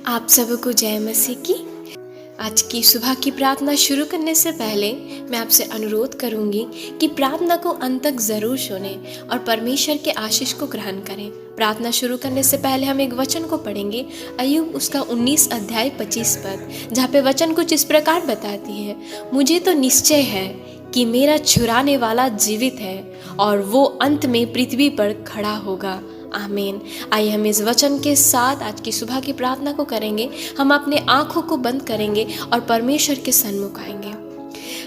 आप सबको जय मसीह की। आज की सुबह की प्रार्थना शुरू करने से पहले मैं आपसे अनुरोध करूंगी कि प्रार्थना को अंत तक ज़रूर सुनें और परमेश्वर के आशीष को ग्रहण करें। प्रार्थना शुरू करने से पहले हम एक वचन को पढ़ेंगे, अय्यूब उसका 19 अध्याय 25 पद, जहाँ पे वचन कुछ इस प्रकार बताती है, मुझे तो निश्चय है कि मेरा छुड़ाने वाला जीवित है और वो अंत में पृथ्वी पर खड़ा होगा। आमीन। आइए हम इस वचन के साथ आज की सुबह की प्रार्थना को करेंगे। हम अपने आंखों को बंद करेंगे और परमेश्वर के सन्मुख आएंगे।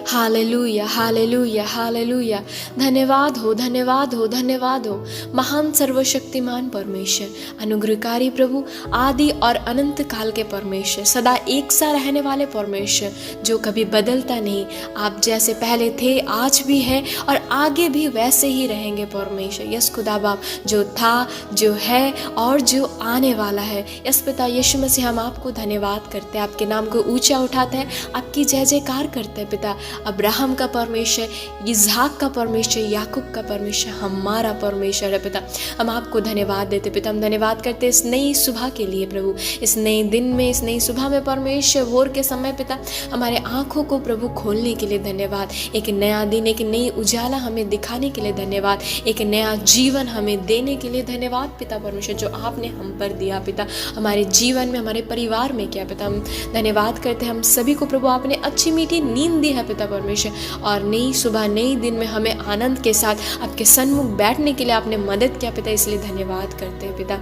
Hallelujah, hallelujah, hallelujah. धन्यवाद हो, धन्यवाद हो, धन्यवाद हो महान सर्वशक्तिमान परमेश्वर, अनुग्रहकारी प्रभु, आदि और अनंत काल के परमेश्वर, सदा एक सा रहने वाले परमेश्वर, जो कभी बदलता नहीं। आप जैसे पहले थे, आज भी है और आगे भी वैसे ही रहेंगे परमेश्वर। यस खुदा बाप, जो था, जो है और जो आने वाला है। यस पिता यीशु मसीह, हम आपको धन्यवाद करते हैं, आपके नाम को ऊंचा उठाते हैं, आपकी जय जयकार करते हैं पिता। अब्राहम का परमेश्वर, इसहाक का परमेश्वर, याकूब का परमेश्वर, हमारा परमेश्वर है पिता। हम आपको धन्यवाद देते पिता। हम धन्यवाद करते इस नई सुबह के लिए प्रभु, इस नए दिन में, इस नई सुबह में परमेश्वर, भोर के समय पिता, हमारे आंखों को प्रभु खोलने के लिए धन्यवाद। एक नया दिन, एक नई उजाला हमें दिखाने के लिए धन्यवाद। एक नया जीवन हमें देने के लिए धन्यवाद पिता परमेश्वर, जो आपने हम पर दिया पिता, हमारे जीवन में, हमारे परिवार में किया पिता। हम धन्यवाद करते हैं हम सभी को प्रभु, आपने अच्छी मीठी नींद दी है पिता परमेश्वर, और नई सुबह, नई दिन में हमें आनंद के साथ आपके सन्मुख बैठने के लिए आपने मदद किया पिता, इसलिए धन्यवाद करते हैं पिता।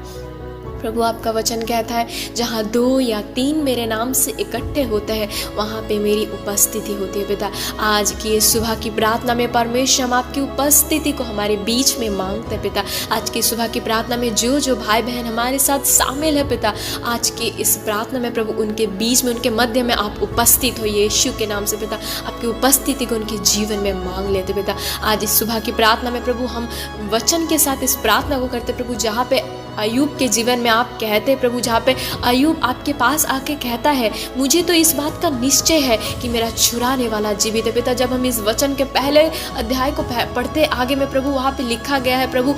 प्रभु आपका वचन कहता है, जहाँ 2 या 3 मेरे नाम से इकट्ठे होते हैं, वहाँ पे मेरी उपस्थिति होती है पिता। आज की इस सुबह की प्रार्थना में परमेश्वर, हम आपकी उपस्थिति को हमारे बीच में मांगते हैं पिता। आज की सुबह की प्रार्थना में जो जो भाई बहन हमारे साथ शामिल है पिता, आज की इस प्रार्थना में प्रभु उनके बीच में, उनके मध्य में आप उपस्थित हो यीशु के नाम से पिता। आपकी उपस्थिति को उनके जीवन में मांग लेते पिता। आज इस सुबह की प्रार्थना में प्रभु हम वचन के साथ इस प्रार्थना को करते प्रभु, जहाँ पे अय्यूब के जीवन में आप कहते प्रभु, जहाँ पे अय्यूब आपके पास आके कहता है, मुझे तो इस बात का निश्चय है कि मेरा छुड़ाने वाला जीवित है पिता। जब हम इस वचन के पहले अध्याय को पढ़ते आगे में प्रभु, वहाँ पे लिखा गया है प्रभु,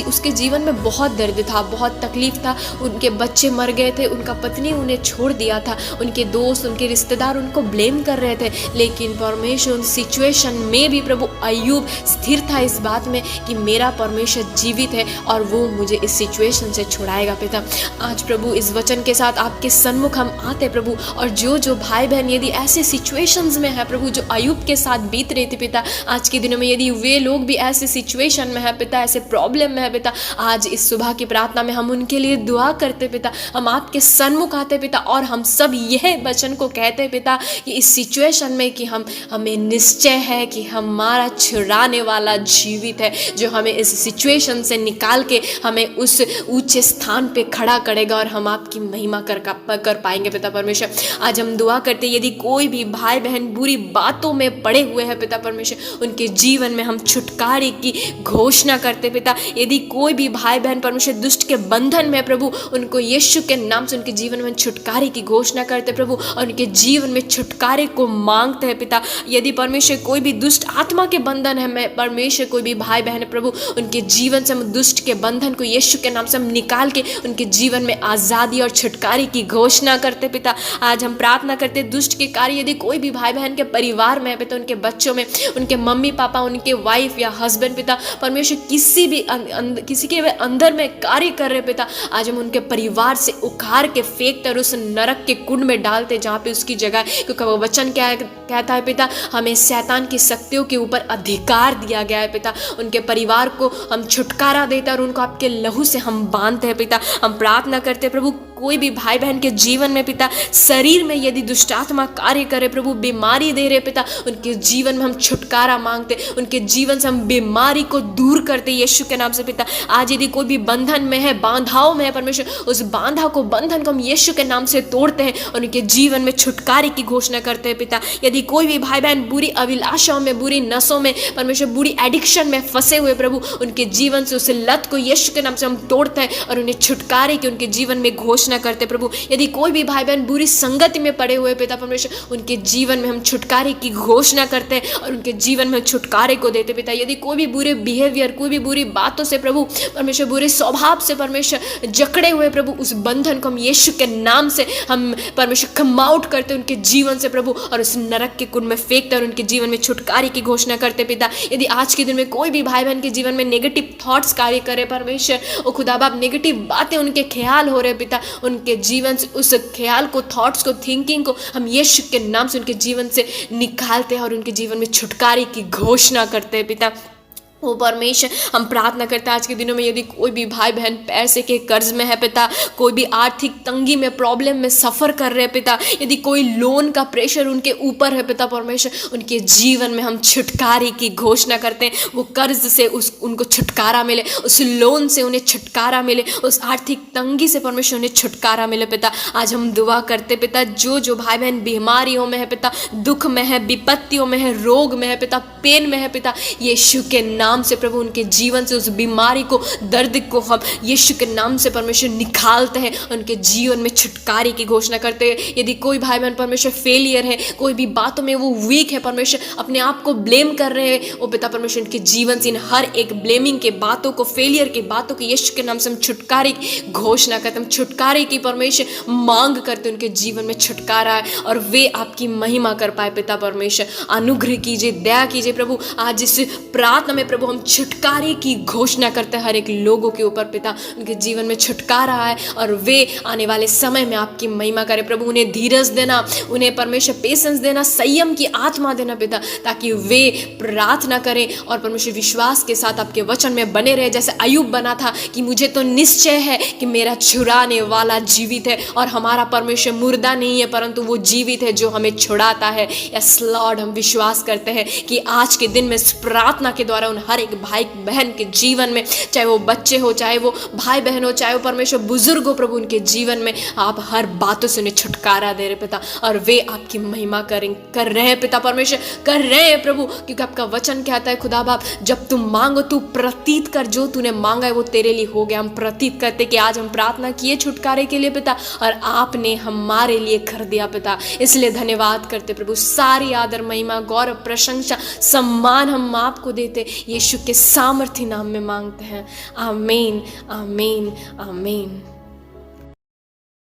उसके जीवन में बहुत दर्द था, बहुत तकलीफ था, उनके बच्चे मर गए थे, उनका पत्नी उन्हें छोड़ दिया था, उनके दोस्त, उनके रिश्तेदार उनको ब्लेम कर रहे थे, लेकिन परमेश्वर उन सिचुएशन में भी प्रभु अय्यूब स्थिर था इस बात में कि मेरा परमेश्वर जीवित है और वो मुझे इस सिचुएशन से छुड़ाएगा पिता। आज प्रभु इस वचन के साथ आपके सन्मुख हम आते प्रभु, और जो जो भाई बहन यदि ऐसे सिचुएशंस में है प्रभु, जो अय्यूब के साथ बीत रही थी पिता, आज के दिनों में यदि वे लोग भी ऐसे सिचुएशन में है पिता, ऐसे प्रॉब्लम में है पिता, आज इस सुबह की प्रार्थना में हम उनके लिए दुआ करते पिता। हम आपके सन्मुख आते पिता, और हम सब यह वचन को कहते पिता कि इस सिचुएशन में कि हमें निश्चय है कि हमारा छुड़ाने वाला जीवित है, जो हमें इस सिचुएशन से निकाल के हमें उस ऊंचे स्थान पे खड़ा करेगा और हम आपकी महिमा कर पाएंगे पिता परमेश्वर। आज हम दुआ करते, यदि कोई भी भाई बहन बुरी बातों में पड़े हुए हैं पिता परमेश्वर, उनके जीवन में हम छुटकारे की घोषणा करते पिता। यदि कोई भी भाई बहन परमेश्वर दुष्ट के बंधन में प्रभु, उनको यीशु के नाम से उनके जीवन में छुटकारे की घोषणा करते प्रभु, और उनके जीवन में छुटकारे को मांगते हैं पिता। यदि परमेश्वर कोई भी दुष्ट आत्मा के बंधन है, मैं परमेश्वर कोई भी भाई बहन प्रभु, उनके जीवन से हम दुष्ट के बंधन को यीशु के नाम से हम निकाल के उनके जीवन में आज़ादी और छुटकारे की घोषणा करते पिता। आज हम प्रार्थना करते, दुष्ट के कार्य यदि कोई भी भाई बहन के परिवार में है पिता, उनके बच्चों में, उनके मम्मी पापा, उनके वाइफ या हस्बैंड पिता परमेश्वर, किसी के अंदर में कार्य कर रहे पिता, आज हम उनके परिवार से उखाड़ के फेंकते और उस नरक के कुंड में डालते जहाँ पे उसकी जगह, क्योंकि वो वचन क्या कहता है पिता, हमें शैतान की शक्तियों के ऊपर अधिकार दिया गया है पिता। उनके परिवार को हम छुटकारा देते और उनको आपके लहू से हम बांधते हैं पिता। हम प्रार्थना करते हैं प्रभु, कोई भी भाई बहन के जीवन में पिता, शरीर में यदि दुष्ट आत्मा कार्य करे प्रभु, बीमारी दे रहे पिता, उनके जीवन में हम छुटकारा मांगते, उनके जीवन से हम बीमारी को दूर करते यीशु के नाम से पिता। आज यदि कोई भी बंधन में है, बांधाओं में है परमेश्वर, उस बांधा को, बंधन को हम यीशु के नाम से तोड़ते हैं और उनके जीवन में छुटकारे की घोषणा करते हैं पिता। यदि कोई भी भाई बहन बुरी अभिलाषाओं में, बुरी नसों में परमेश्वर, बुरी एडिक्शन में फंसे हुए प्रभु, उनके जीवन से उस लत को यीशु के नाम से हम तोड़ते हैं और उन्हें छुटकारे की उनके जीवन में घोषणा घोषणा करते प्रभु, यदि कोई भी भाई बहन बुरी संगति में पड़े हुए पिता परमेश्वर, उनके जीवन में हम छुटकारे की घोषणा करते हैं और उनके जीवन में छुटकारे को देते पिता। यदि कोई भी बुरे बिहेवियर, कोई भी बुरी बातों से प्रभु परमेश्वर, बुरे स्वभाव से परमेश्वर जकड़े हुए प्रभु, उस बंधन को हम यीशु के नाम से हम परमेश्वर कम आउट करते उनके जीवन से प्रभु, और उस नरक के कुंड में फेंकते और उनके जीवन में छुटकारे की घोषणा करते पिता। यदि आज के दिन में कोई भी भाई बहन के जीवन में नेगेटिव थॉट्स कार्य करे परमेश्वर, ओ खुदा बाप, नेगेटिव बातें उनके ख्याल हो रहे पिता, उनके जीवन से उस ख्याल को, थॉट्स को, थिंकिंग को हम यीशु के नाम से उनके जीवन से निकालते हैं और उनके जीवन में छुटकारे की घोषणा करते हैं पिता। ओ परमेश्वर, हम प्रार्थना करते हैं आज के दिनों में यदि कोई भी भाई बहन पैसे के कर्ज में है पिता, कोई भी आर्थिक तंगी में, प्रॉब्लम में सफ़र कर रहे हैं पिता, यदि कोई लोन का प्रेशर उनके ऊपर है पिता परमेश्वर, उनके जीवन में हम छुटकारे की घोषणा करते हैं। वो कर्ज से उनको छुटकारा मिले, उस लोन से उन्हें छुटकारा मिले, उस आर्थिक तंगी से परमेश्वर उन्हें छुटकारा मिले पिता। आज हम दुआ करते पिता, जो भाई बहन बीमारियों में है पिता, दुख में है, विपत्तियों में है, रोग में है पिता, पेन में है पिता, यीशु के नाम से प्रभु उनके जीवन से उस बीमारी को, दर्द को हम यीशु के नाम से परमेश्वर निकालते हैं, उनके जीवन में छुटकारे की घोषणा करते हैं। यदि कोई भाई बहन परमेश्वर फेलियर है, कोई भी बातों में वो वीक है परमेश्वर, अपने आप को ब्लेम कर रहे हैं, वो पिता परमेश्वर उनके जीवन से इन हर एक ब्लेमिंग के बातों को, फेलियर की बातों को यीशु के नाम से हम छुटकारे की घोषणा करते हैं, छुटकारे की परमेश्वर मांग करते, उनके जीवन में छुटकारा है और वे आपकी महिमा कर पाए पिता परमेश्वर। अनुग्रह कीजिए, दया कीजिए प्रभु। आज इस प्रार्थना में प्रभु हम छुटकारे की घोषणा करते हैं हर एक लोगों के ऊपर पिता, उनके जीवन में छुटकारा है और वे आने वाले समय में आपकी महिमा करें प्रभु। उन्हें धीरज देना, उन्हें परमेश्वर पेशेंस देना, संयम की आत्मा देना पिता, ताकि वे प्रार्थना करें और परमेश्वर विश्वास के साथ आपके वचन में बने रहे, जैसे अय्यूब बना था कि मुझे तो निश्चय है कि मेरा छुड़ाने वाला जीवित है और हमारा परमेश्वर मुर्दा नहीं है परंतु वो जीवित है जो हमें छुड़ाता है। यस लॉर्ड, हम विश्वास करते हैं कि आज के दिन में इस प्रार्थना के द्वारा उन हर एक भाई बहन के जीवन में, चाहे वो बच्चे हो, चाहे वो भाई बहन हो, चाहे वो परमेश्वर बुजुर्ग हो प्रभु, उनके जीवन में आप हर बातों से उन्हें छुटकारा दे रहे पिता और वे आपकी महिमा कर रहे हैं पिता परमेश्वर, कर रहे हैं प्रभु, क्योंकि आपका वचन कहता है खुदा बाप, जब तुम मांगो तू प्रतीत कर, जो तूने मांगा है वो तेरे लिए हो गया। हम प्रतीत करते कि आज हम प्रार्थना किए छुटकारे के लिए पिता और आपने हमारे लिए कर दिया पिता, इसलिए धन्यवाद करते प्रभु। सारी आदर, महिमा, गौरव, प्रशंसा, सम्मान हम आपको देते, यीशु के सामर्थ्य नाम में मांगते हैं। आमीन, आमीन, आमीन।